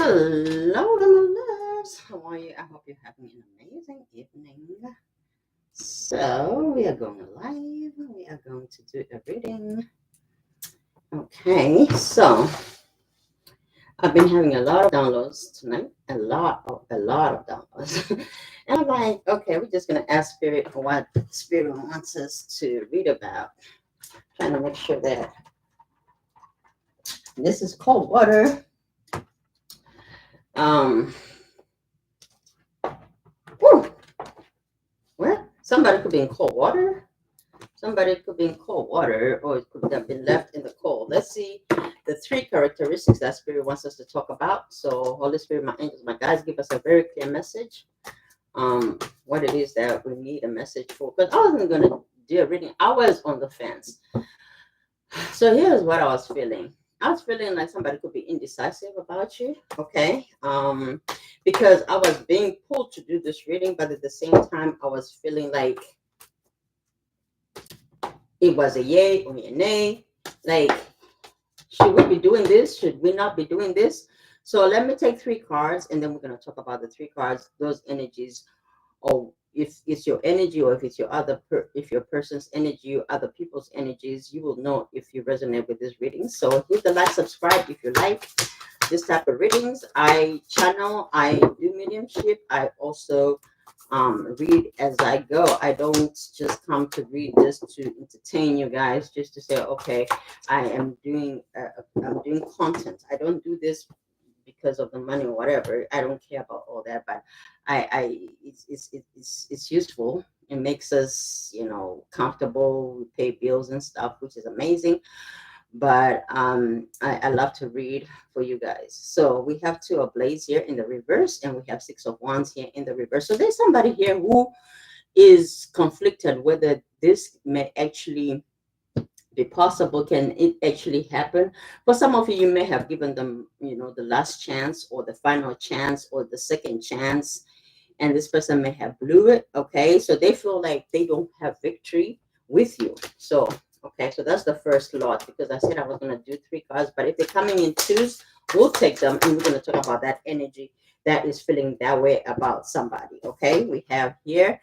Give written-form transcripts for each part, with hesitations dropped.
Hello, my loves. How are you? I hope you're having an amazing evening. So, we are going live. We are going to do a reading. Okay, so I've been having a lot of downloads tonight. A lot of downloads. And I'm like, okay, we're just gonna ask Spirit what Spirit wants us to read about. Trying to make sure that this is cold water. Whew, well, somebody could be in cold water. Somebody could be in cold water, or it could have been left in the cold. Let's see the 3 characteristics that Spirit wants us to talk about. So, Holy Spirit, my angels, my guides, give us a very clear message. What it is that we need a message for. Because I wasn't going to do a reading. I was on the fence. So here's what I was feeling. I was feeling like somebody could be indecisive about you, okay? Because I was being pulled to do this reading, but at the same time, I was feeling like it was a yay or a nay. Like, should we be doing this? Should we not be doing this? So let me take 3 cards, and then we're going to talk about the 3 cards, those energies, or if it's your energy, or if it's your if your person's energy or other people's energies, you will know if you resonate with this reading. So hit the like, subscribe if you like this type of readings. I do mediumship. I also read as I go. I don't just come to read just to entertain you guys, just to say, okay, I'm doing content. I don't do this because of the money or whatever. I don't care about all that, but it's useful. It makes us, comfortable. We pay bills and stuff, which is amazing. But I love to read for you guys. So we have 2 of blades here in the reverse, and we have 6 of wands here in the reverse. So there's somebody here who is conflicted whether this may actually be possible. Can it actually happen? For some of you, you may have given them, the last chance, or the final chance, or the second chance, and this person may have blew it. Okay, so they feel like they don't have victory with you. So okay, so that's the first lot, because I said I was going to do 3 cards, but if they're coming in 2s, we'll take them, and we're going to talk about that energy that is feeling that way about somebody. Okay, we have here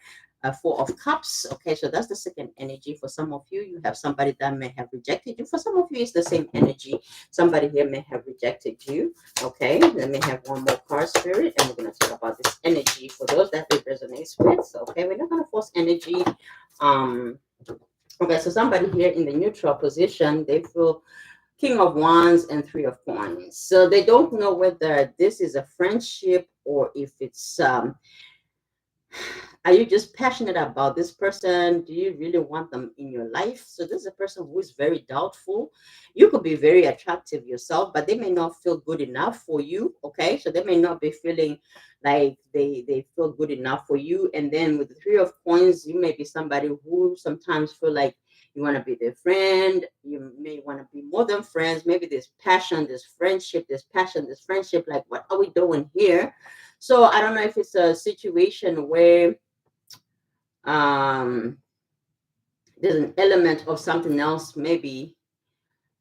a 4 of cups. Okay, so that's the second energy. For some of you, you have somebody that may have rejected you. For some of you, it's the same energy. Somebody here may have rejected you. Okay, let me have one more card, Spirit, and we're going to talk about this energy for those that it resonates with. So, okay, we're not going to force energy. Okay, so somebody here in the neutral position, they feel King of Wands and 3 of Coins. So they don't know whether this is a friendship, or if it's are you just passionate about this person? Do you really want them in your life? So this is a person who is very doubtful. You could be very attractive yourself, but they may not feel good enough for you. Okay, so they may not be feeling like they feel good enough for you. And then with the 3 of Coins, you may be somebody who sometimes feel like you want to be their friend. You may want to be more than friends. Maybe there's passion, there's friendship, there's passion, there's friendship. Like, what are we doing here? So I don't know if it's a situation where there's an element of something else, maybe.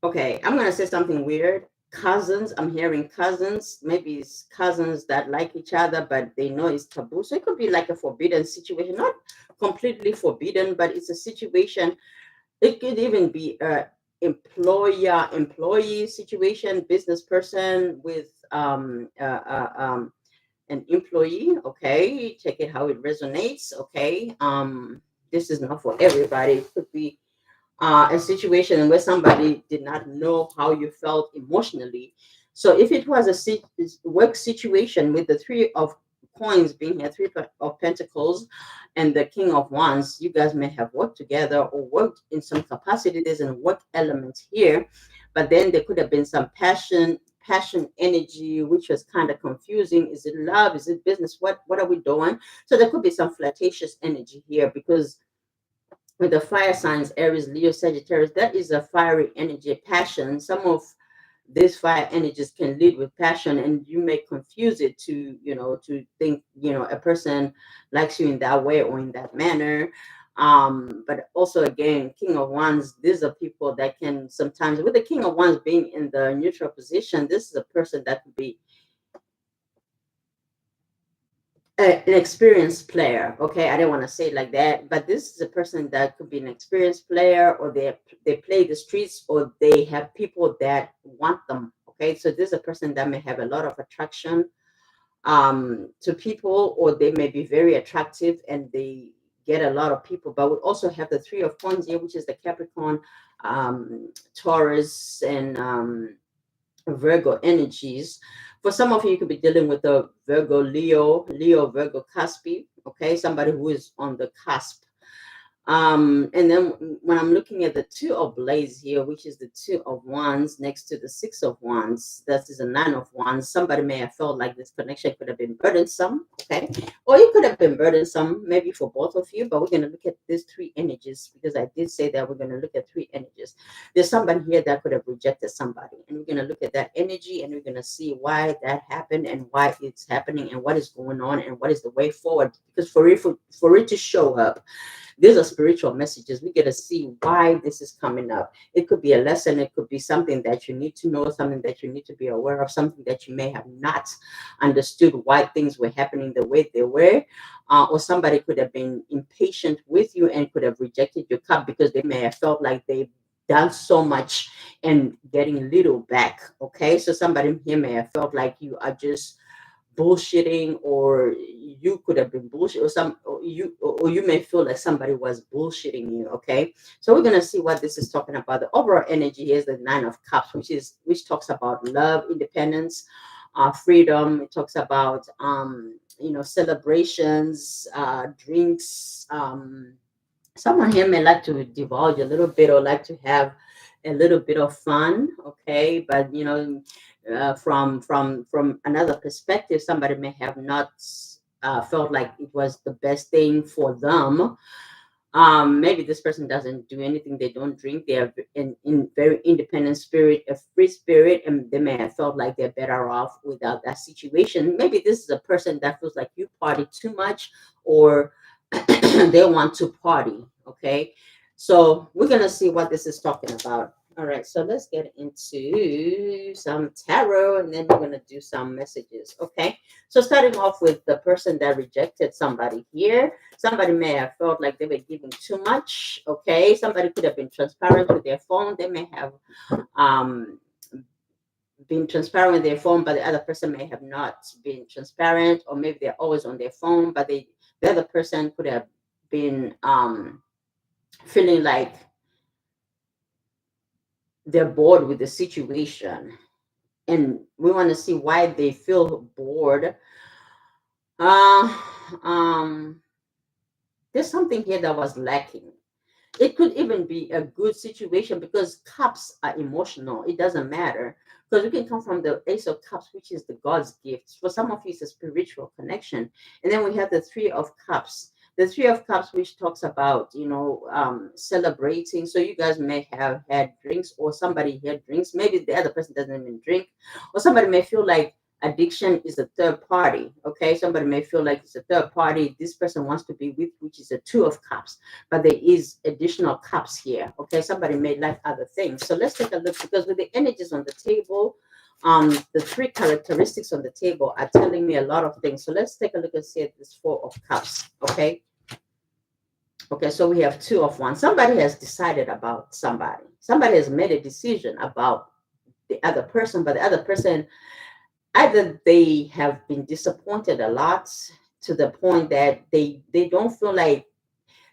Okay, I'm gonna say something weird. Cousins, I'm hearing cousins. Maybe it's cousins that like each other, but they know it's taboo. So it could be like a forbidden situation, not completely forbidden, but it's a situation. It could even be a employer-employee situation, business person with an employee. Okay, check it how it resonates. Okay, this is not for everybody. It could be a situation where somebody did not know how you felt emotionally. So if it was a work situation with the 3 of Coins being here, 3 of Pentacles, and the King of Wands, you guys may have worked together or worked in some capacity. There's a work element here, but then there could have been some passion energy, which was kind of confusing. Is it love? Is it business? What are we doing? So there could be some flirtatious energy here, because with the fire signs, Aries, Leo, Sagittarius, that is a fiery energy, passion. Some of these fire energies can lead with passion, and you may confuse it to, to think, a person likes you in that way or in that manner. But also, again, King of Wands, these are people that can sometimes, with the King of Wands being in the neutral position, this is a person that could be an experienced player. Okay, I didn't want to say it like that, but this is a person that could be an experienced player, or they play the streets, or they have people that want them. Okay, so this is a person that may have a lot of attraction to people, or they may be very attractive and they get a lot of people. But we also have the three of wands here, which is the Capricorn, Taurus, and Virgo energies. For some of you, you could be dealing with the Virgo, Leo, Virgo cusp. Okay, somebody who is on the cusp. And then when I'm looking at the two of blades here, which is the two of wands next to the six of wands, that is a nine of wands. Somebody may have felt like this connection could have been burdensome, okay? Or it could have been burdensome, maybe for both of you, but we're going to look at these three energies, because I did say that we're going to look at three energies. There's somebody here that could have rejected somebody, and we're going to look at that energy, and we're going to see why that happened and why it's happening and what is going on and what is the way forward. Because for it to show up, these are spiritual messages. We get to see why this is coming up. It could be a lesson. It could be something that you need to know, something that you need to be aware of, something that you may have not understood why things were happening the way they were. Or somebody could have been impatient with you and could have rejected your cup because they may have felt like they've done so much and getting little back. Okay, so somebody here may have felt like you are just bullshitting, or you could have been bullshit, or you may feel like somebody was bullshitting you. Okay, so we're going to see what this is talking about. The overall energy is the nine of cups, which talks about love, independence, freedom. It talks about celebrations, drinks. Someone here may like to divulge a little bit or like to have a little bit of fun. Okay, but from another perspective, somebody may have not felt like it was the best thing for them. Maybe this person doesn't do anything, they don't drink, they are in very independent spirit, a free spirit, and they may have felt like they're better off without that situation. Maybe this is a person that feels like you party too much, or they want to party. Okay, so we're gonna see what this is talking about. All right, so let's get into some tarot, and then we're gonna do some messages. Okay, so starting off with the person that rejected somebody here. Somebody may have felt like they were giving too much. Okay, somebody could have been transparent with their phone. They may have um been transparent with their phone, but the other person may have not been transparent, or maybe they're always on their phone, but the other person could have been feeling like they're bored with the situation, and we want to see why they feel bored. uh um there's something here that was lacking. It could even be a good situation, because cups are emotional. It doesn't matter, because we can come from the ace of cups, which is the God's gift. For some of you, it's a spiritual connection. And then we have the three of cups. The three of cups, which talks about, celebrating. So you guys may have had drinks, or somebody had drinks. Maybe the other person doesn't even drink, or somebody may feel like addiction is a third party. Okay, somebody may feel like it's a third party this person wants to be with, which is a two of cups, but there is additional cups here. Okay, somebody may like other things. So let's take a look, because with the energies on the table, the three characteristics on the table are telling me a lot of things. So let's take a look and see at this four of cups. Okay, so we have two of wands. Somebody has decided about somebody. Somebody has made a decision about the other person, but the other person, either they have been disappointed a lot to the point that they don't feel like,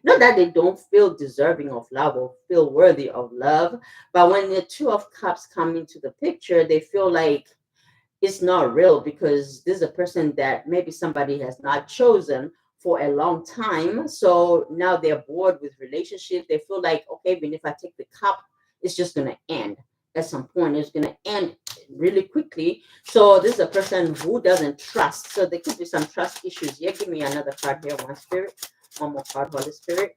not that they don't feel deserving of love or feel worthy of love, but when the two of cups come into the picture, they feel like it's not real, because this is a person that maybe somebody has not chosen for a long time. So now they're bored with relationship. They feel like, okay, even if I take the cup, it's just going to end at some point. It's going to end really quickly. So this is a person who doesn't trust. So there could be some trust issues. Yeah, give me another card here, one spirit. One more card, Holy Spirit.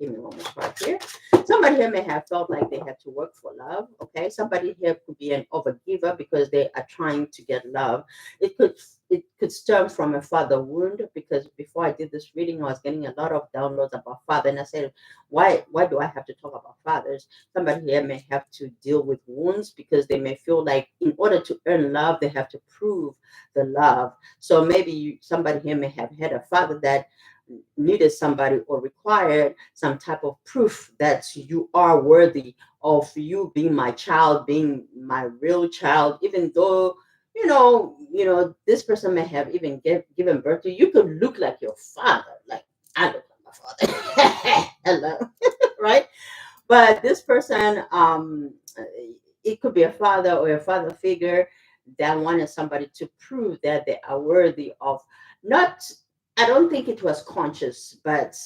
Give me one more card here. Somebody here may have felt like they had to work for love. Okay, somebody here could be an overgiver because they are trying to get love. It could stem from a father wound, because before I did this reading, I was getting a lot of downloads about father, and I said, why do I have to talk about fathers? Somebody here may have to deal with wounds because they may feel like in order to earn love, they have to prove the love. So maybe somebody here may have had a father that needed somebody or required some type of proof that you are worthy of you being my child, being my real child, even though this person may have even given birth to you. You could look like your father, like I look like my father. Hello. Right? But this person, it could be a father or a father figure that wanted somebody to prove that they are worthy of, not, I don't think it was conscious, but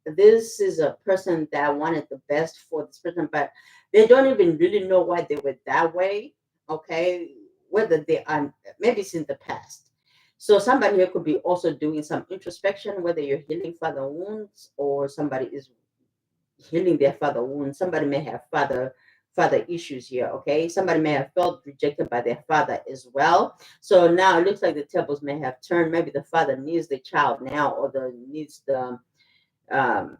this is a person that wanted the best for this person, but they don't even really know why they were that way. Okay. Whether they are, maybe it's in the past. So somebody here could be also doing some introspection, whether you're healing father wounds or somebody is healing their father wounds. Somebody may have father issues here. Okay, somebody may have felt rejected by their father as well. So now it looks like the tables may have turned. Maybe the father needs the child now, or the needs the um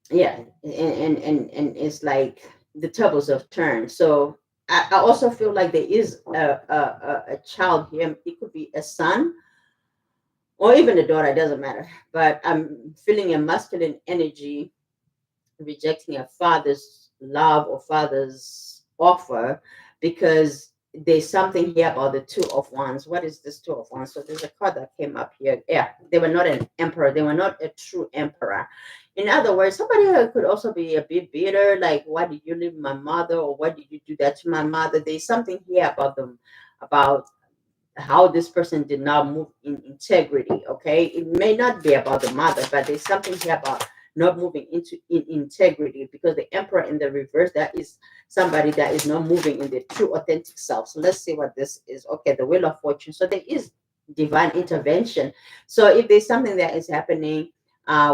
yeah, and it's like the tables have turned. So I also feel like there is a child here. It could be a son or even a daughter. It doesn't matter. But I'm feeling a masculine energy rejecting a father's love or father's offer, because there's something here about the two of wands. What is this two of wands? So there's a card that came up here. Yeah, they were not an emperor. They were not a true emperor. In other words, somebody could also be a bit bitter, like, why did you leave my mother, or why did you do that to my mother? There's something here about them, about how this person did not move in integrity. Okay, it may not be about the mother, but there's something here about not moving in integrity, because the emperor in the reverse, that is somebody that is not moving in their true authentic self. So let's see what this is. Okay, the wheel of fortune. So there is divine intervention. So if there's something that is happening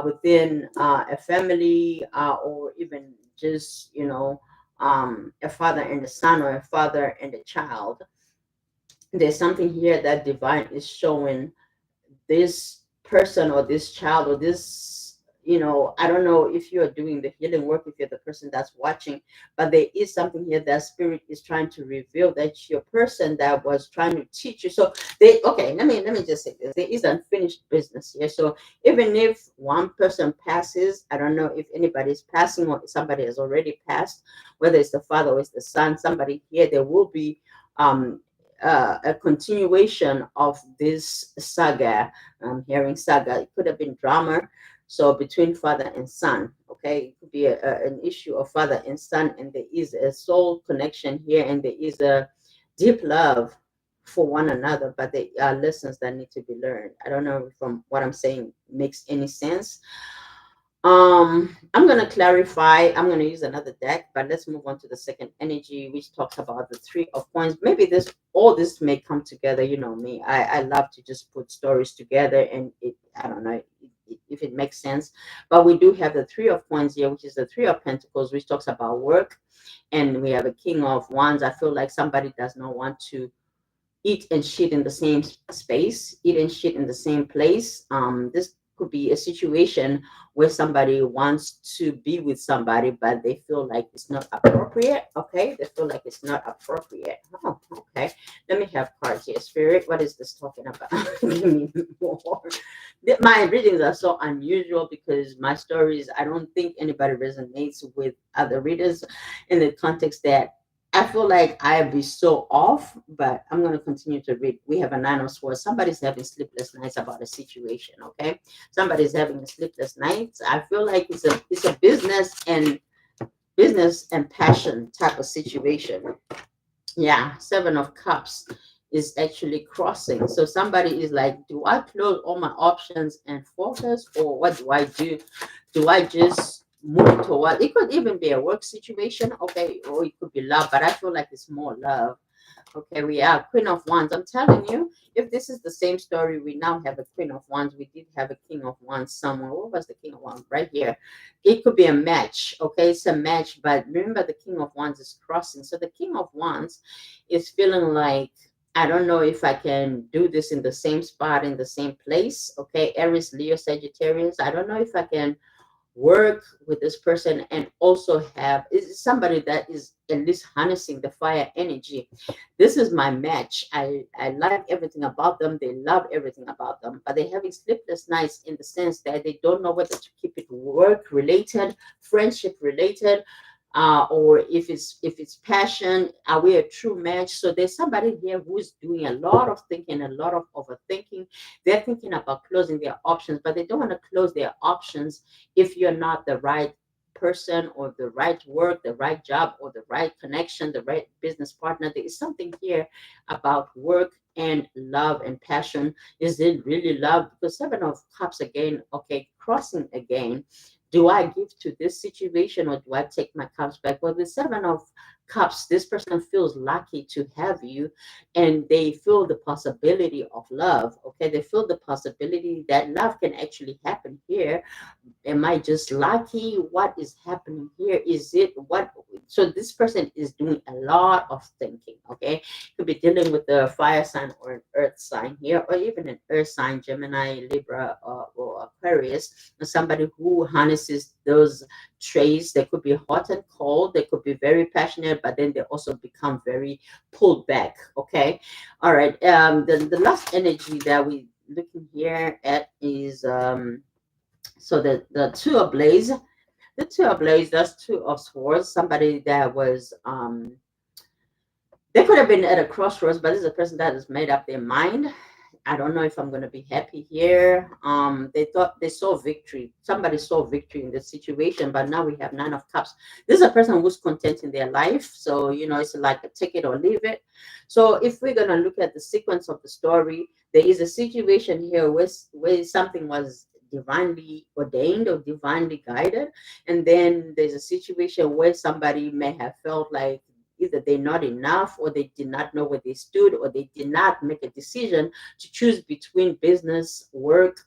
within a family, or even just a father and a son, or a father and a child, there's something here that divine is showing this person or this child or this, I don't know if you're doing the healing work, if you're the person that's watching, but there is something here that spirit is trying to reveal, that your person that was trying to teach you. So let me just say this, there is unfinished business here. So even if one person passes, I don't know if anybody's passing or somebody has already passed, whether it's the father or it's the son, somebody here, there will be a continuation of this saga. I'm hearing saga. It could have been drama. So between father and son, okay, it could be an issue of father and son, and there is a soul connection here, and there is a deep love for one another, but there are lessons that need to be learned. I don't know if from what I'm saying makes any sense. I'm going to clarify. I'm going to use another deck, but let's move on to the second energy, which talks about the three of coins. Maybe all this may come together. You know me, I love to just put stories together, and I don't know if it makes sense, but we do have the three of coins here, which is the three of pentacles, which talks about work, and we have a king of wands. I feel like somebody does not want to eat and shit in the same space, eat and shit in the same place. This could be a situation where somebody wants to be with somebody, but they feel like it's not appropriate. Okay, they feel like it's not appropriate. Oh, okay. Let me have cards here. Spirit, what is this talking about? Give me more. My readings are so unusual because my stories, I don't think anybody resonates with other readers in the context that I feel like I'd be so off, but I'm going to continue to read. We have a nine of swords. Somebody's having sleepless nights about a situation, okay? Somebody's having a sleepless nights. I feel like it's a business and passion type of situation. Yeah, seven of cups is actually crossing. So somebody is like, do I close all my options and focus, or what do I do? Do I just move toward, it could even be a work situation, okay, or it could be love, but I feel like it's more love. Okay, we are Queen of Wands. I'm telling you, if this is the same story, we now have a Queen of Wands. We did have a King of Wands somewhere. What was the King of Wands? Right here. It could be a match. Okay, it's a match, but remember the King of Wands is crossing. So the King of Wands is feeling like, I don't know if I can do this in the same spot, in the same place. Okay, Aries, Leo, Sagittarius. I don't know if I can work with this person and also have is somebody that is at least harnessing the fire energy. This is my match. I like everything about them. They love everything about them, but they're having sleepless nights in the sense that they don't know whether to keep it work related, friendship related, or if it's passion. Are we a true match? So there's somebody here who's doing a lot of thinking, a lot of overthinking. They're thinking about closing their options, but they don't want to close their options if you're not the right person or the right work, the right job, or the right connection, the right business partner. There is something here about work and love and passion. Is it really love? Because Seven of Cups again, okay, crossing again. Do I give to this situation or do I take my cups back? Well, the Seven of Cups, this person feels lucky to have you, and they feel the possibility of love. Okay, they feel the possibility that love can actually happen here. Am I just lucky? What is happening here? Is it what? So this person is doing a lot of thinking. Okay, could be dealing with a fire sign or an earth sign here, or even an earth sign, Gemini, Libra, or Aquarius. Somebody who harnesses those traits. They could be hot and cold. They could be very passionate, but then they also become very pulled back. Okay, all right. The last energy that we looking here at is so the two ablaze, that's two of swords. Somebody that was they could have been at a crossroads, but this is a person that has made up their mind. I don't know if I'm going to be happy here. They thought they saw victory. Somebody saw victory in this situation, but now we have Nine of Cups. This is a person who's content in their life. So, it's like a take it or leave it. So if we're going to look at the sequence of the story, there is a situation here where something was divinely ordained or divinely guided. And then there's a situation where somebody may have felt like either they're not enough, or they did not know where they stood, or they did not make a decision to choose between business, work,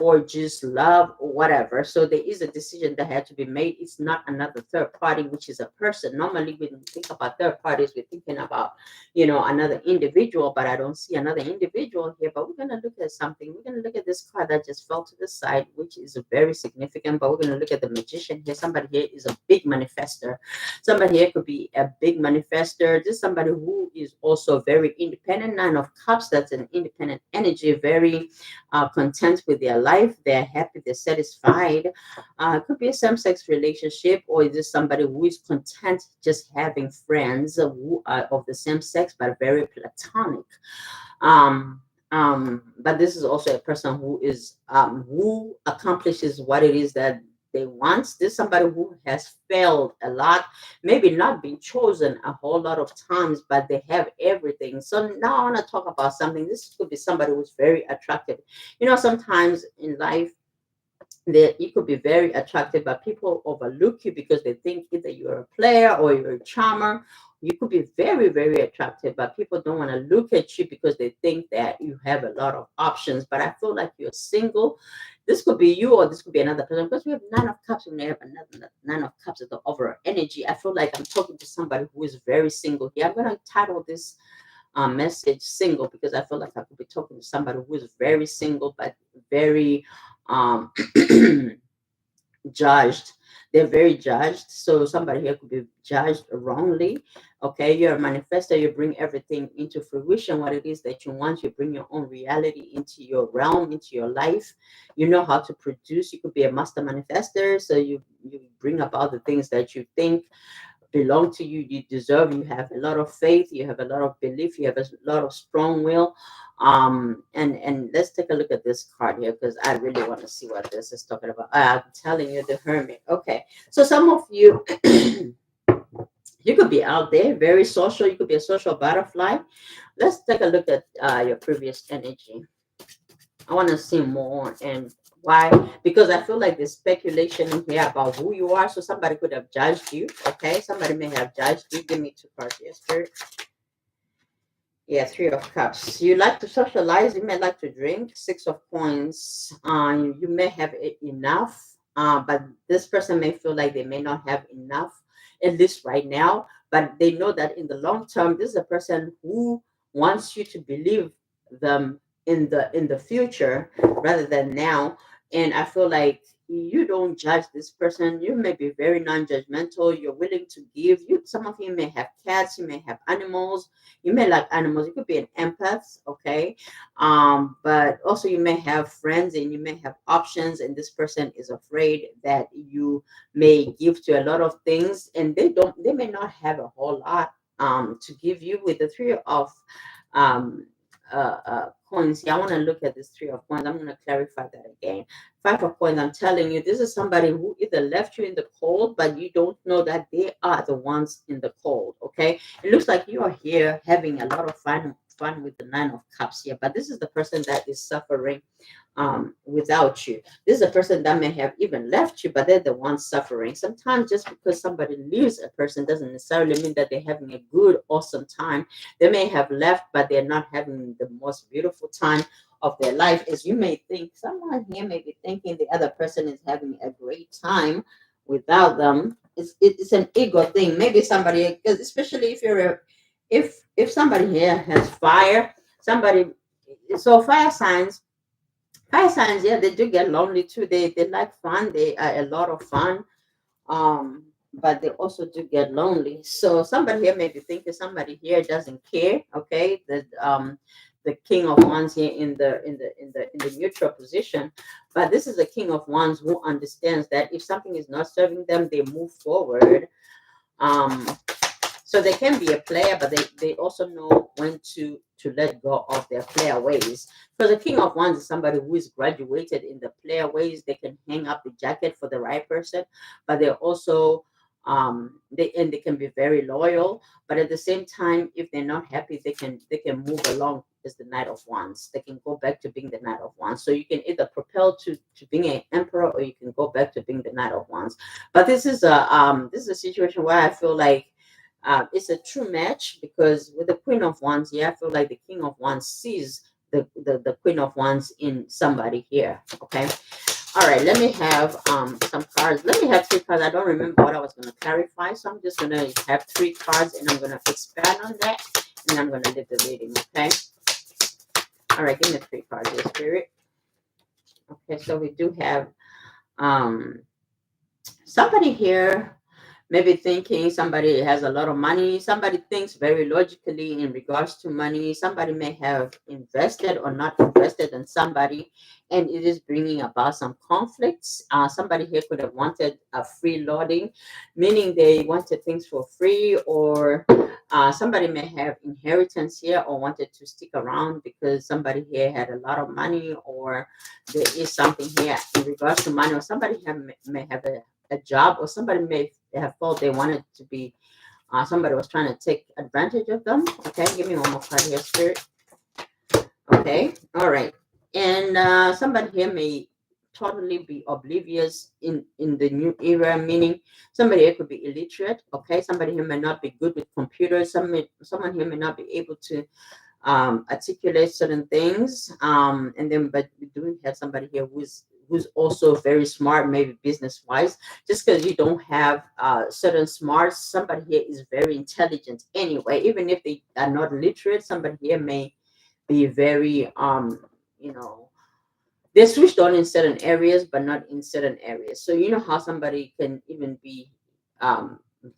or just love, or whatever. So there is a decision that had to be made. It's not another third party, which is a person. Normally, when we think about third parties, we're thinking about, another individual, but I don't see another individual here. But we're going to look at something. We're going to look at this card that just fell to the side, which is very significant. But we're going to look at the Magician here. Somebody here is a big manifester. Somebody here could be a big manifester. This is somebody who is also very independent. Nine of Cups, that's an independent energy, very content with their life. They're happy, they're satisfied. It could be a same-sex relationship, or is this somebody who is content just having friends who are of the same sex but very platonic. But this is also a person who accomplishes what it is that they want. This is somebody who has failed a lot, maybe not been chosen a whole lot of times, but they have everything. So now I want to talk about something. This could be somebody who's very attractive. Sometimes in life, that you could be very attractive, but people overlook you because they think either you're a player or you're a charmer. You could be very, very attractive, but people don't want to look at you because they think that you have a lot of options. But I feel like you're single. This could be you, or this could be another person, because we have Nine of Cups and we have another Nine of Cups of the overall energy. I feel like I'm talking to somebody who is very single here. I'm going to title this message single, because I feel like I could be talking to somebody who is very single but very um judged. They're very judged. So somebody here could be judged wrongly. Okay, you're a manifestor. You bring everything into fruition, what it is that you want. You bring your own reality into your realm, into your life. You know how to produce. You could be a master manifestor. So you bring about the things that you think belong to you, you deserve. You have a lot of faith, you have a lot of belief, you have a lot of strong will. And let's take a look at this card here, because I really want to see what this is talking about. I'm telling you, the Hermit. Okay, so some of you you could be out there very social. You could be a social butterfly. Let's take a look at your previous energy. I want to see more. And why? Because I feel like there's speculation in here about who you are. So somebody could have judged you. Okay, somebody may have judged you. Give me two cards here, Spirit. Yeah, Three of Cups. You like to socialize. You may like to drink. Six of Coins. You may have enough, but this person may feel like they may not have enough, at least right now. But they know that in the long term, this is a person who wants you to believe them in the future rather than now. And I feel like you don't judge this person. You may be very non-judgmental. You're willing to give. You, some of you may have cats. You may have animals. You may like animals. You could be an empath, okay? But also you may have friends and you may have options, and this person is afraid that you may give to a lot of things, and they may not have a whole lot to give you. With the Three of um coins. Yeah, I want to look at this Three of Coins. I'm going to clarify that again. Five of Coins. I'm telling you, this is somebody who either left you in the cold, but you don't know that they are the ones in the cold. Okay, it looks like you are here having a lot of fun with the Nine of Cups here, but this is the person that is suffering without you. This is a person that may have even left you, but they're the ones suffering. Sometimes just because somebody leaves a person doesn't necessarily mean that they're having a good, awesome time. They may have left, but they're not having the most beautiful time of their life. As you may think, someone here may be thinking the other person is having a great time without them. It's an ego thing. Maybe somebody, because especially if you're a, if somebody here has fire, somebody, so fire signs, yeah, they do get lonely too. They like fun. They are a lot of fun. But they also do get lonely. So somebody here may be thinking somebody here doesn't care. Okay, the King of Wands here in the neutral position, but this is a King of Wands who understands that if something is not serving them, they move forward. Um, so they can be a player, but they also know when to let go of their player ways. Because the King of Wands is somebody who is graduated in the player ways. They can hang up the jacket for the right person, but they're also they can be very loyal. But at the same time, if they're not happy, they can move along as the Knight of Wands. They can go back to being the Knight of Wands. So you can either propel to being an emperor, or you can go back to being the Knight of Wands. But this is a situation where I feel like it's a true match, because with the Queen of Wands, yeah, I feel like the King of Wands sees the Queen of Wands in somebody here. Okay. All right, let me have some cards. Let me have three cards. I don't remember what I was going to clarify, so I'm just going to have three cards, and I'm going to expand on that, and I'm going to leave the reading. Okay. All right, give me three cards, your Spirit. Okay, so we do have um somebody here maybe thinking somebody has a lot of money. Somebody thinks very logically in regards to money. Somebody may have invested or not invested in somebody, and it is bringing about some conflicts. Somebody here could have wanted a free loading, meaning they wanted things for free, or somebody may have inheritance here or wanted to stick around because somebody here had a lot of money, or there is something here in regards to money, or somebody may have a job, or somebody may have thought they wanted to be somebody was trying to take advantage of them. Okay, give me one more card here, Spirit. Okay, all right. And somebody here may totally be oblivious in the new era, meaning somebody here could be illiterate. Okay, somebody here may not be good with computers. Someone here may not be able to articulate certain things. And then, but we do have somebody here who's also very smart, maybe business wise. Just because you don't have certain smarts, somebody here is very intelligent anyway. Even if they are not literate, somebody here may be very you know, they're switched on in certain areas, but not in certain areas. So you know how somebody can even be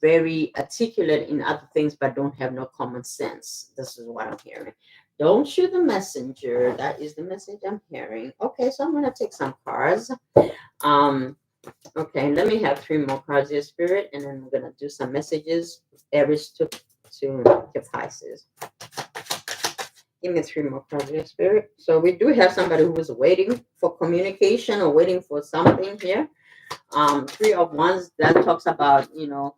very articulate in other things, but don't have no common sense. This is what I'm hearing. Don't shoot the messenger. That is the message I'm hearing. Okay, so I'm gonna take some cards. Um, okay, let me have three more cards here, Spirit, and then I'm gonna do some messages. Aries to Pisces. Give me three more cards here, Spirit. So we do have somebody who is waiting for communication or waiting for something here. Three of Wands, that talks about, you know,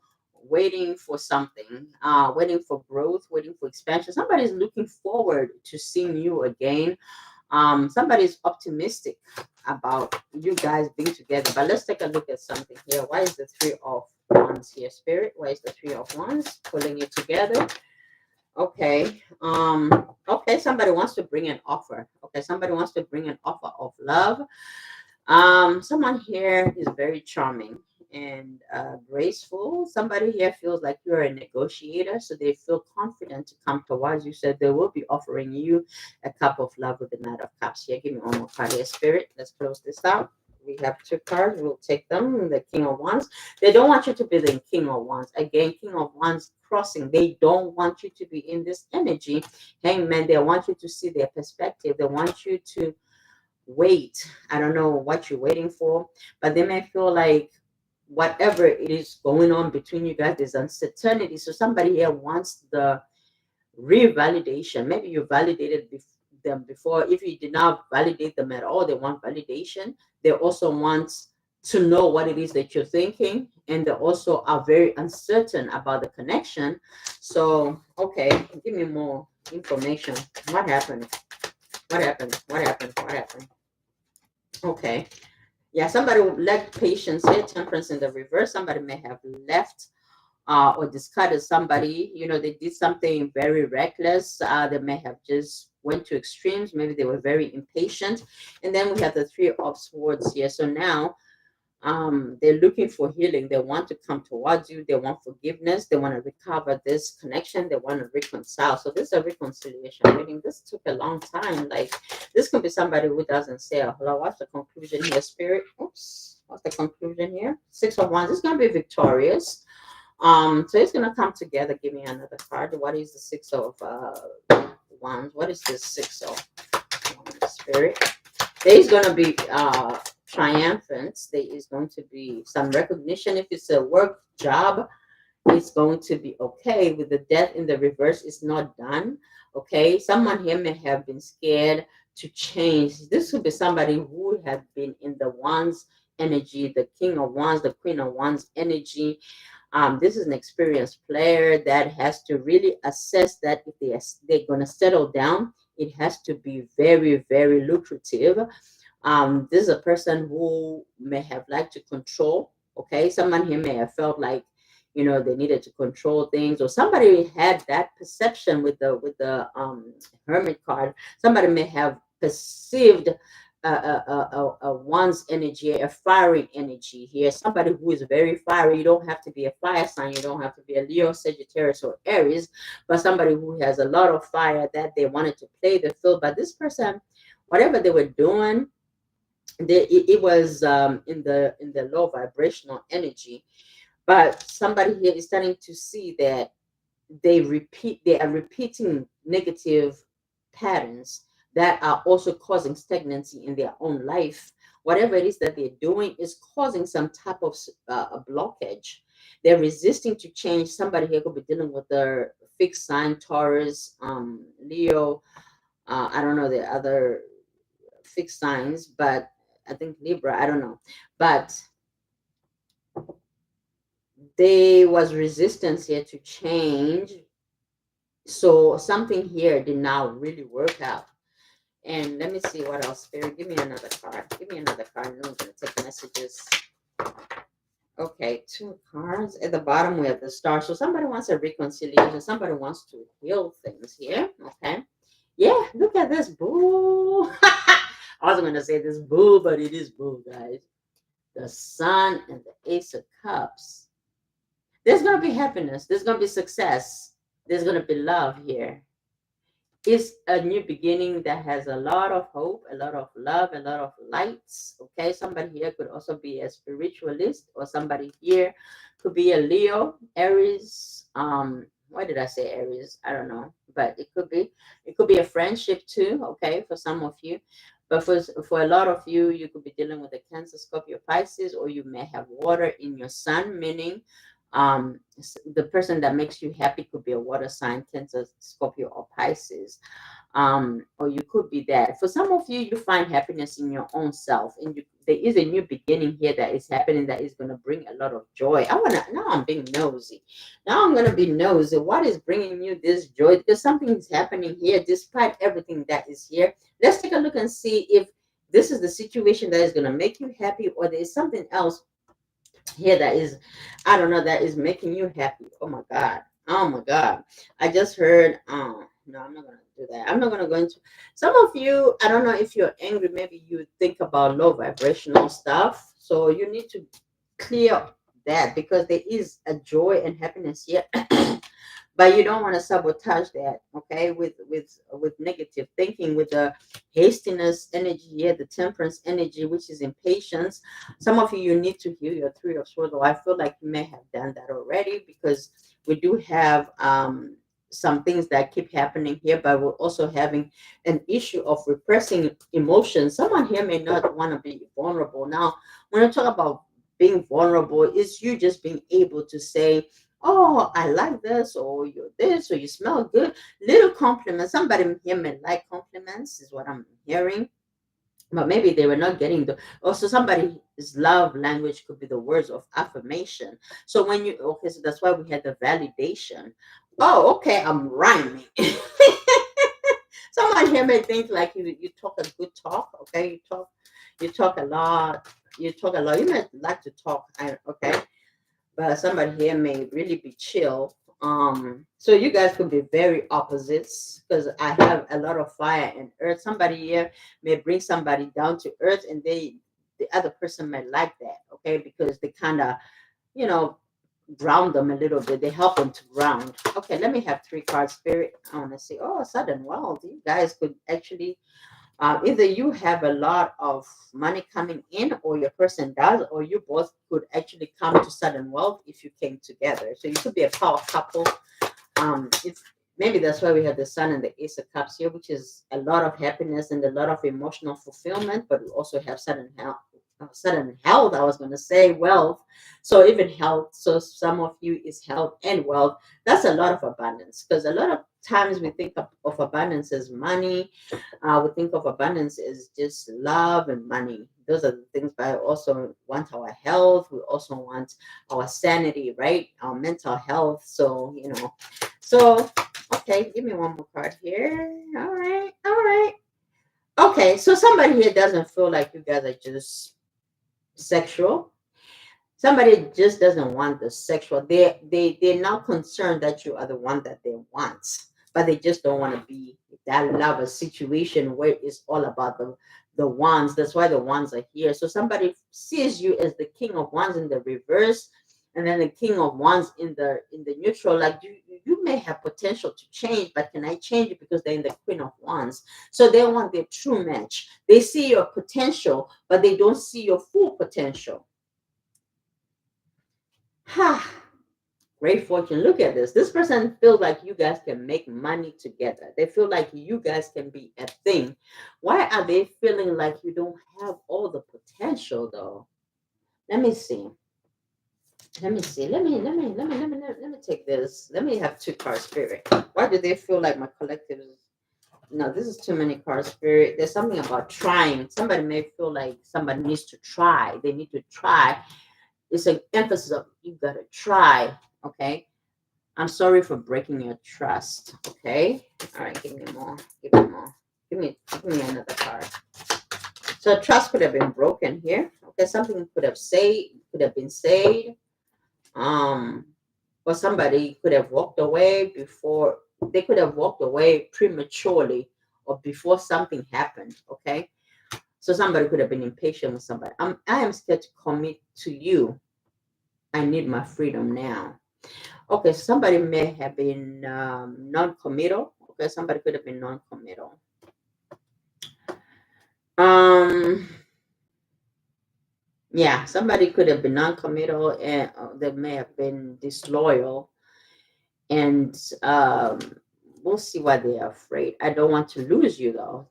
waiting for something, waiting for growth, waiting for expansion. Somebody's looking forward to seeing you again. Somebody's optimistic about you guys being together. But let's take a look at something here. Why is the Three of Wands here, Spirit? Why is the Three of Wands pulling you together? Okay. Okay, somebody wants to bring an offer. Okay, somebody wants to bring an offer of love. Someone here is very charming and graceful. Somebody here feels like you're a negotiator, so they feel confident to come towards you. So they will be offering you a cup of love with the Knight of Cups. Here, give me one more card here, Spirit. Let's close this out. We have two cards. We'll take them. The King of Wands. They don't want you to be the King of Wands. Again, King of Wands crossing. They don't want you to be in this energy. Hangman. They want you to see their perspective. They want you to wait. I don't know what you're waiting for, but they may feel like whatever it is going on between you guys, there's uncertainty. So somebody here wants the revalidation. Maybe you validated them before. If you did not validate them at all, they want validation. They also want to know what it is that you're thinking, and they also are very uncertain about the connection. So, okay, give me more information. What happened? What happened? What happened? What happened? Okay. Yeah, somebody lacked patience here, temperance in the reverse. Somebody may have left or discarded somebody. You know, they did something very reckless. They may have just went to extremes. Maybe they were very impatient. And then we have the Three of Swords here. So now they're looking for healing. They want to come towards you. They want forgiveness. They want to recover this connection. They want to reconcile. So this is a reconciliation reading. This took a long time. Like, this could be somebody who doesn't say a hello. What's the conclusion here, Spirit? Oops. What's the conclusion here? Six of Wands. It's going to be victorious. So it's going to come together. Give me another card. What is the Six of Wands? What is this Six of Wands, Spirit? There is going to be triumphant. There is going to be some recognition. If it's a work job, it's going to be okay. With the Death in the reverse, it's not done. Okay, someone here may have been scared to change. This could be somebody who had been in the Wands energy, the King of Wands, the Queen of Wands energy. This is an experienced player that has to really assess that if they're going to settle down, it has to be very, very lucrative. This is a person who may have liked to control. Okay, someone here may have felt like, you know, they needed to control things, or somebody had that perception with the Hermit card. Somebody may have perceived one's energy, a fiery energy here. Somebody who is very fiery. You don't have to be a fire sign. You don't have to be a Leo, Sagittarius, or Aries, but somebody who has a lot of fire that they wanted to play the field. But this person, whatever they were doing, it was in the low vibrational energy. But somebody here is starting to see that they are repeating negative patterns that are also causing stagnancy in their own life. Whatever it is that they're doing is causing some type of a blockage. They're resisting to change. Somebody here could be dealing with their fixed sign, Taurus, Leo. I don't know the other fixed signs, but I think Libra, I don't know. But there was resistance here to change. So something here did not really work out. And let me see what else. Spirit, give me another card. Give me another card. And I'm going to take messages. Okay, two cards. At the bottom, we have the star. So somebody wants a reconciliation. Somebody wants to heal things here. Okay. Yeah, look at this. Boo. I was going to say this boo, but it is boo, guys. The Sun and the Ace of Cups. There's going to be happiness. There's going to be success. There's going to be love here. It's a new beginning that has a lot of hope, a lot of love, a lot of lights. Okay, somebody here could also be a spiritualist, or somebody here could be a Leo, Aries. Why did I say Aries? I don't know, but it could be. It could be a friendship too. Okay, for some of you, but for a lot of you, you could be dealing with a Cancer, Scorpio, Pisces, or you may have water in your sun, meaning the person that makes you happy could be a water sign, Cancer, Scorpio, or Pisces. Or you could be that. For some of you, you find happiness in your own self, and there is a new beginning here that is happening that is going to bring a lot of joy. Now I'm being nosy. Now I'm going to be nosy. What is bringing you this joy? Because something is happening here despite everything that is here. Let's take a look and see if this is the situation that is going to make you happy, or there is something else here that is, I don't know, that is making you happy. Oh my God. Oh my God. I just heard, no, I'm not going to do that. I'm not going to go into some of you. I don't know if you're angry. Maybe you think about low vibrational stuff. So you need to clear that because there is a joy and happiness here. But you don't want to sabotage that, okay, with negative thinking, with the hastiness energy here, the temperance energy, which is impatience. Some of you, you need to heal your three of swords, or I feel like you may have done that already, because we do have some things that keep happening here, but we're also having an issue of repressing emotions. Someone here may not want to be vulnerable. Now, when I talk about being vulnerable, it's you just being able to say, oh, I like this, or you're this, or you smell good. Little compliments. Somebody here may like compliments, is what I'm hearing. But maybe they were not getting the. Also, somebody's love language could be the words of affirmation. So when you, okay, so that's why we had the validation. Oh, okay, I'm rhyming. Someone here may think like you talk a good talk, okay? You talk a lot. You talk a lot. You might like to talk, okay? But somebody here may really be chill. So you guys could be very opposites, because I have a lot of fire and earth. Somebody here may bring somebody down to earth, and the other person may like that, okay, because they kind of, you know, ground them a little bit. They help them to ground. Okay, let me have three cards, spirit. I want to see. Oh, sudden wealth. You guys could actually, either you have a lot of money coming in, or your person does, or you both could actually come to sudden wealth if you came together. So you could be a power couple. It's maybe that's why we have the Sun and the Ace of Cups here, which is a lot of happiness and a lot of emotional fulfillment. But we also have sudden health. I was going to say wealth. So even health. So some of you is health and wealth. That's a lot of abundance, because a lot of times we think of abundance as money. We think of abundance as just love and money. Those are the things, but I also want our health. We also want our sanity, right? Our mental health. So, so, okay, give me one more card here. All right, all right. Okay, so somebody here doesn't feel like you guys are just sexual. Somebody just doesn't want the sexual. They're not concerned that you are the one that they want, but they just don't want to be that lover situation where it's all about the wands. That's why the wands are here. So somebody sees you as the king of wands in the reverse, and then the king of wands in the neutral. Like you may have potential to change, but can I change it, because they're in the queen of wands? So they want their true match. They see your potential, but they don't see your full potential. Ha! Great fortune. Look at this. This person feels like you guys can make money together. They feel like you guys can be a thing. Why are they feeling like you don't have all the potential though? Let me see. Let me see. Let me take this. Let me have two cards, spirit. Why do they feel like my collective is, no, this is too many cards, spirit. There's something about trying. Somebody may feel like somebody needs to try. They need to try. It's an emphasis of you gotta try. Okay. I'm sorry for breaking your trust. Okay. All right. Give me more. Give me more. Give me another card. So trust could have been broken here. Okay. Something could have been said. Um, or somebody could have walked away before. They could have walked away prematurely, or before something happened. Okay. So somebody could have been impatient with somebody. I am scared to commit to you. I need my freedom now. Okay, somebody may have been non-committal. Okay, somebody could have been non-committal. Um, yeah, somebody could have been non-committal, and they may have been disloyal, and we'll see why they are afraid. I don't want to lose you though.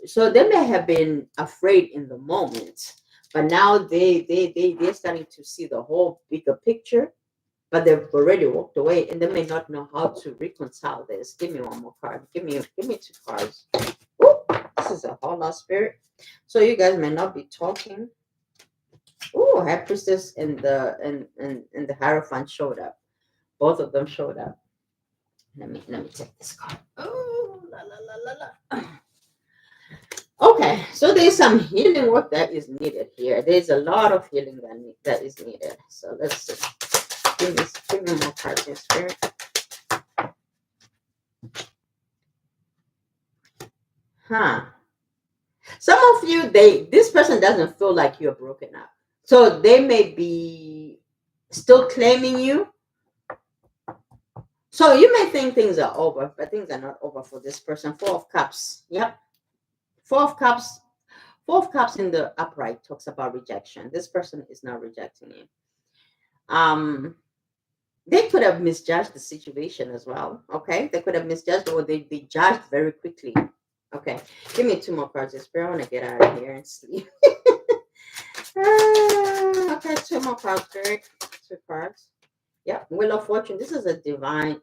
So they may have been afraid in the moment, but now they're starting to see the whole bigger picture, but they've already walked away, and they may not know how to reconcile this. Give me one more card. Give me two cards. Ooh, this is a whole lot, spirit. So you guys may not be talking. Oh, High Priestess and the Hierophant showed up. Both of them showed up. Let me take this card. Oh, la la la la la. Okay, so there's some healing work that is needed here. There's a lot of healing that is needed. So let's see. Give me more cards in spirit. Huh. Some of you, this person doesn't feel like you're broken up. So they may be still claiming you. So you may think things are over, but things are not over for this person. Four of Cups. Yep. Four of Cups. Four of Cups in the upright talks about rejection. This person is not rejecting you. They could have misjudged the situation as well. Okay. They could have misjudged, or they judged very quickly. Okay. Give me two more cards. Spirit, I want to get out of here and sleep. Okay, two more cards, Spirit. Two cards. Yeah, Wheel of Fortune. This is a divine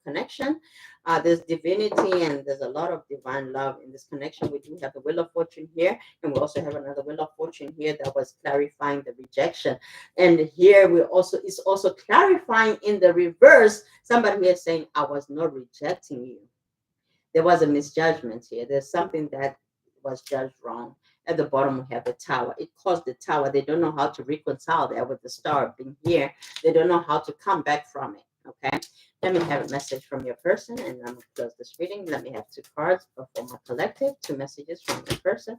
connection. There's divinity and there's a lot of divine love in this connection. We do have the Wheel of Fortune here, and we also have another Wheel of Fortune here that was clarifying the rejection. And here it's also clarifying in the reverse. Somebody here saying, I was not rejecting you. There was a misjudgment here. There's something that was judged wrong. At the bottom, we have the Tower. It caused the Tower. They don't know how to reconcile that with the Star being here. They don't know how to come back from it. Okay. Let me have a message from your person, and I'm going to close this reading. Let me have two cards for my collective, two messages from your person.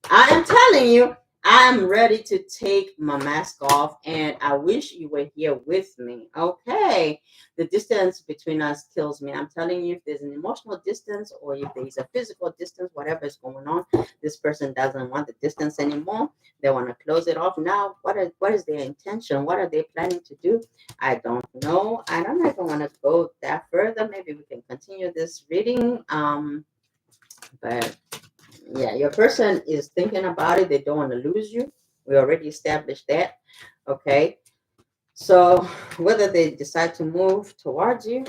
I am telling you, I am ready to take my mask off, and I wish you were here with me. Okay. The distance between us kills me. I'm telling you, if there's an emotional distance or if there's a physical distance, whatever is going on, this person doesn't want the distance anymore. They want to close it off. Now, what is their intention? What are they planning to do? I don't know. I don't even want to go that further. Maybe we can continue this reading. But yeah, your person is thinking about it. They don't want to lose you. We already established that. Okay. So whether they decide to move towards you,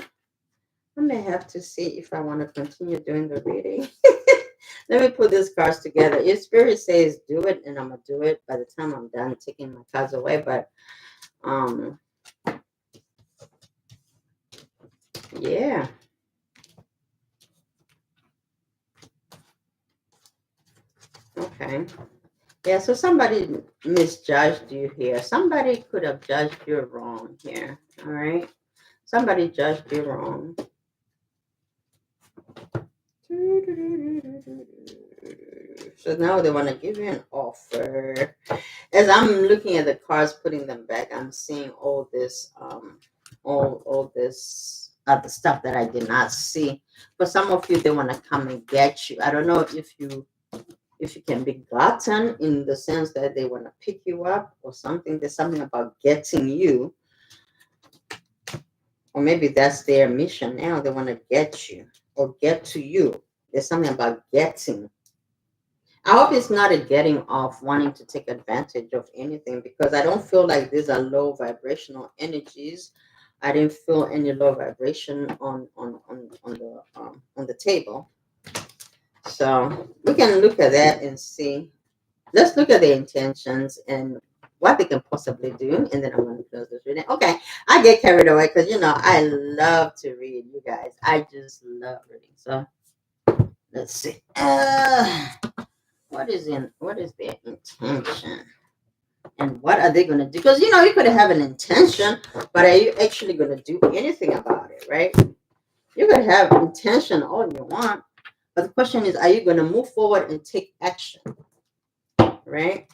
I may have to see if I want to continue doing the reading. Let me put these cards together. Your spirit says do it, and I'm gonna do it by the time I'm done taking my cards away. But yeah. Okay. Yeah, so somebody misjudged you here. Somebody could have judged you wrong here. All right. Somebody judged you wrong. So now they want to give you an offer. As I'm looking at the cards, putting them back, I'm seeing all this, all this other stuff that I did not see. For some of you, they want to come and get you. I don't know if you can be gotten in the sense that they want to pick you up or something. There's something about getting you, or maybe that's their mission now. They want to get you or get to you. There's something about getting. I hope it's not a getting off, wanting to take advantage of anything, because I don't feel like these are low vibrational energies. I didn't feel any low vibration on the table. So we can look at that and see. Let's look at the intentions and what they can possibly do, and then I'm going to close this reading. Okay, I get carried away because I love to read, you guys. I just love reading. So let's see. What is their intention, and what are they going to do? Because you could have an intention, but are you actually going to do anything about it, right? You could have intention all you want, but the question is, are you going to move forward and take action, right?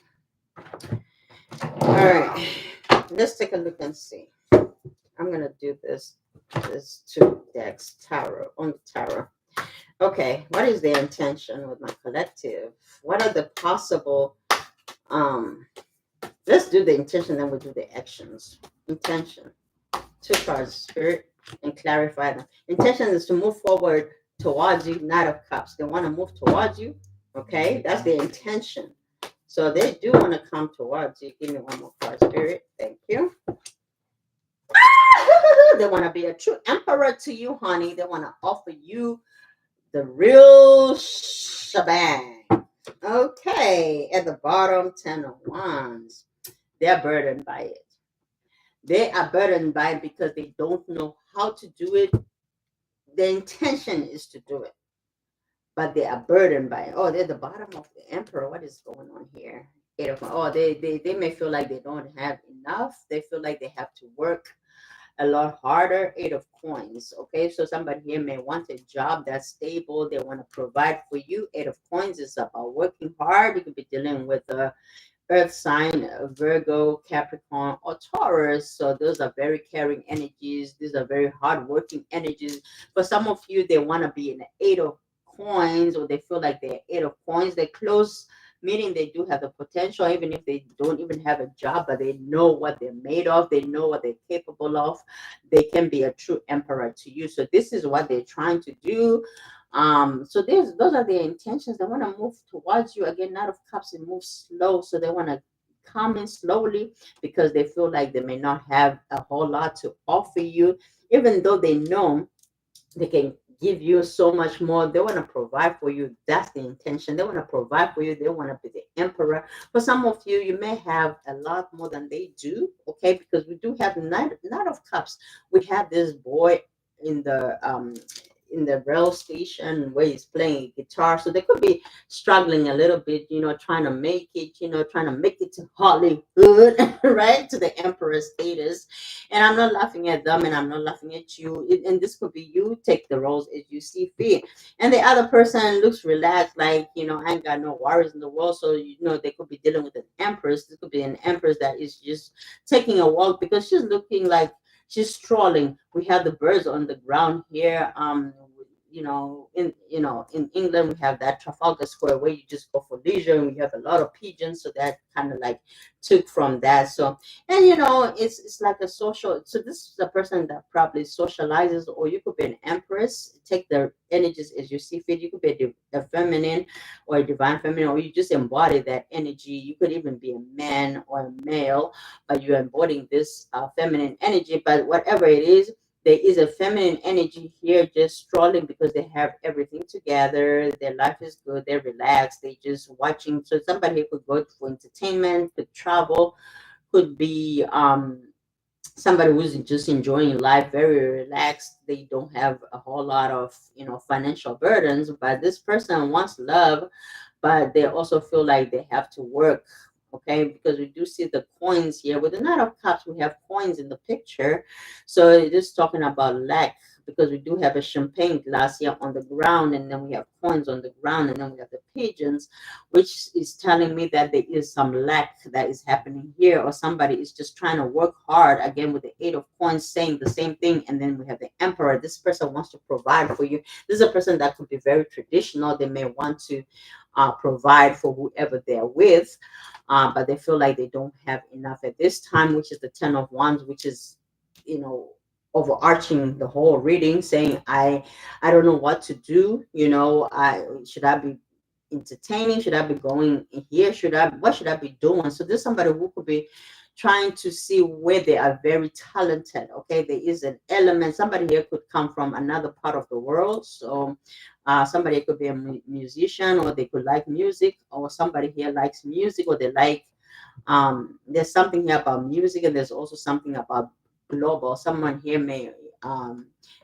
All right, let's take a look and see. I'm going to do this two decks tarot on the tarot. Okay, what is the intention with my collective? What are the possible let's do the intention, then we'll do the actions. Intention. Two cards, Spirit, and clarify them. Intention is to move forward towards you, Knight of Cups. They want to move towards you. Okay, that's the intention. So they do want to come towards you. Give me one more card, Spirit. Thank you. They want to be a true emperor to you, honey. They want to offer you the real shebang. Okay, at the bottom, 10 of Wands. They're burdened by it. They are burdened by it because they don't know how to do it. The intention is to do it, but they are burdened by it. Oh, they're the bottom of the Emperor. What is going on here? Oh, they may feel like they don't have enough. They feel like they have to work a lot harder. Eight of Coins. Okay, so somebody here may want a job that's stable. They want to provide for you. Eight of Coins is about working hard. You could be dealing with a earth sign, Virgo, Capricorn, or Taurus. So those are very caring energies. These are very hardworking energies. For some of you, they want to be in the Eight of Coins, or they feel like they're Eight of Coins. They're close, meaning they do have the potential, even if they don't even have a job, but they know what they're made of. They know what they're capable of. They can be a true emperor to you. So this is what they're trying to do. So those are their intentions. They want to move towards you. Again, Knight of Cups, it moves slow, so they want to come in slowly because they feel like they may not have a whole lot to offer you, even though they know they can give you so much more. They want to provide for you. That's the intention. They want to provide for you. They want to be the emperor. For some of you, you may have a lot more than they do, okay, because we do have Knight of Cups. We have this boy in the rail station where he's playing guitar. So they could be struggling a little bit, trying to make it, trying to make it to Hollywood, right? To the emperor status. And I'm not laughing at them and I'm not laughing at you. And this could be you. Take the roles as you see fit. And the other person looks relaxed, like, I ain't got no worries in the world. So, they could be dealing with an empress. This could be an empress that is just taking a walk because she's looking like she's strolling. We have the birds on the ground here. In England we have that Trafalgar Square where you just go for leisure, and we have a lot of pigeons, so that kind of like took from that. So, and it's like a social. So this is a person that probably socializes, or you could be an empress. Take the energies as you see fit. You could be a feminine or a divine feminine, or you just embody that energy. You could even be a man or a male, but you're embodying this feminine energy. But whatever it is, there is a feminine energy here, just strolling because they have everything together. Their life is good. They're relaxed. They just watching. So somebody could go for entertainment, could travel, could be somebody who's just enjoying life, very relaxed. They don't have a whole lot of financial burdens, but this person wants love, but they also feel like they have to work. Okay, because we do see the coins here. With the Knight of Cups, we have coins in the picture. So it is talking about lack, because we do have a champagne glass here on the ground, and then we have coins on the ground, and then we have the pigeons, which is telling me that there is some lack that is happening here, or somebody is just trying to work hard. Again, with the Eight of Coins saying the same thing, and then we have the Emperor. This person wants to provide for you. This is a person that could be very traditional. They may want to provide for whoever they're with, but they feel like they don't have enough at this time, which is the Ten of Wands, which is, overarching the whole reading, saying, I don't know what to do. Should I be entertaining? Should I be going here? What should I be doing? So there's somebody who could be trying to see where they are very talented. Okay, there is an element. Somebody here could come from another part of the world. So somebody could be a musician, or they could like music, or somebody here likes music, or they like there's something here about music, and there's also something about global. Someone here may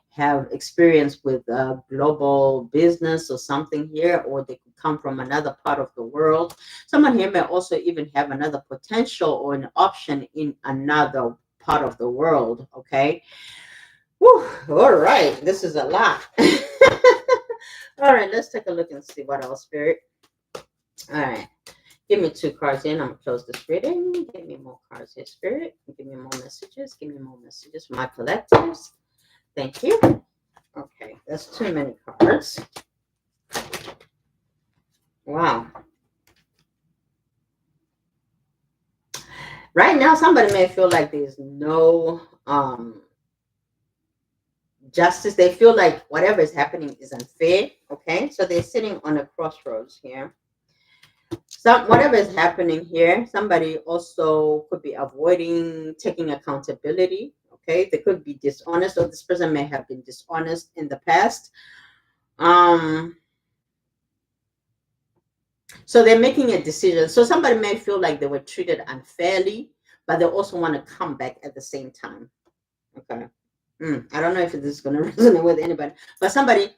have experience with global business or something here, or they could come from another part of the world. Someone here may also even have another potential or an option in another part of the world. Okay. Whew, all right, this is a lot. All right, let's take a look and see what else, Spirit. All right. Give me 2 cards in. I'm going to close this reading. Give me more cards here, Spirit. Give me more messages. Give me more messages for my collectives. Thank you. Okay, that's too many cards. Wow. Right now, somebody may feel like there's no justice. They feel like whatever is happening is unfair. Okay, so they're sitting on a crossroads here. Whatever is happening here, somebody also could be avoiding taking accountability. Okay, they could be dishonest, or this person may have been dishonest in the past. So they're making a decision. So somebody may feel like they were treated unfairly, but they also want to come back at the same time. Okay. I don't know if this is going to resonate with anybody, but somebody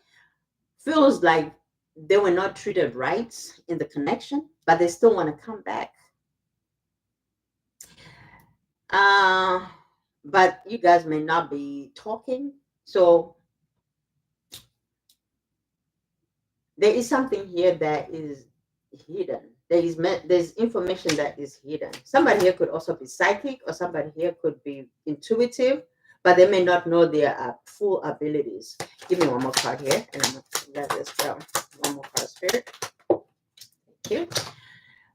feels like they were not treated right in the connection, but they still want to come back. but you guys may not be talking. So there is something here that is hidden. There's information that is hidden. Somebody here could also be psychic, or somebody here could be intuitive, but they may not know their full abilities. Give me one more card here, and I'm gonna let this go. One more card, Spirit. Thank you.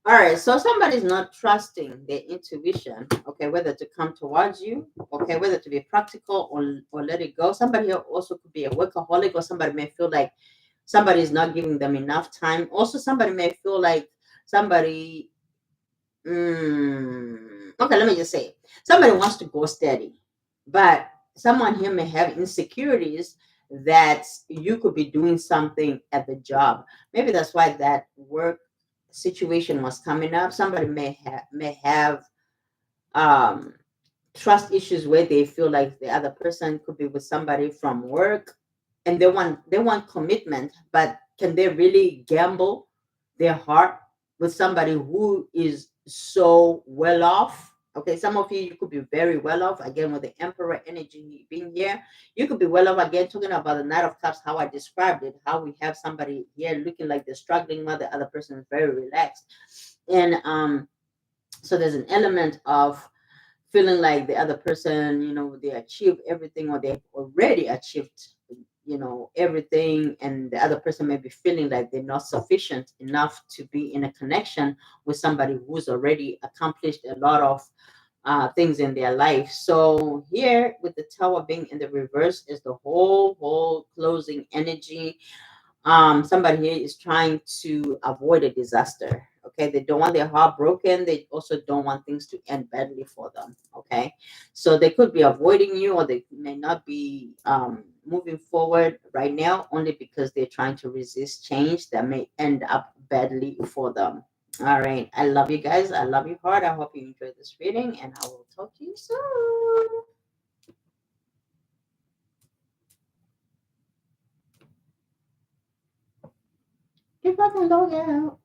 All right, so somebody's not trusting their intuition, okay, whether to come towards you, okay, whether to be practical or let it go. Somebody here also could be a workaholic, or somebody may feel like somebody is not giving them enough time. Also, somebody may feel like somebody, okay, let me just say, somebody wants to go steady, but someone here may have insecurities that you could be doing something at the job. Maybe that's why that work situation was coming up. Somebody may have um trust issues where they feel like the other person could be with somebody from work, and they want commitment, but can they really gamble their heart with somebody who is so well off? Okay, some of you could be very well off, again with the emperor energy being here. You could be well off, again talking about the Knight of Cups, how I described it, how we have somebody here looking like they're struggling while the other person is very relaxed. And so there's an element of feeling like the other person, they achieved everything, or they've already achieved, everything, and the other person may be feeling like they're not sufficient enough to be in a connection with somebody who's already accomplished a lot of things in their life. So here with the Tower being in the reverse is the whole closing energy. Somebody here is trying to avoid a disaster. Okay, they don't want their heart broken. They also don't want things to end badly for them. Okay, so they could be avoiding you, or they may not be moving forward right now, only because they're trying to resist change that may end up badly for them. All right, I love you guys. I love you hard. I hope you enjoyed this reading, and I will talk to you soon. Keep fucking log out.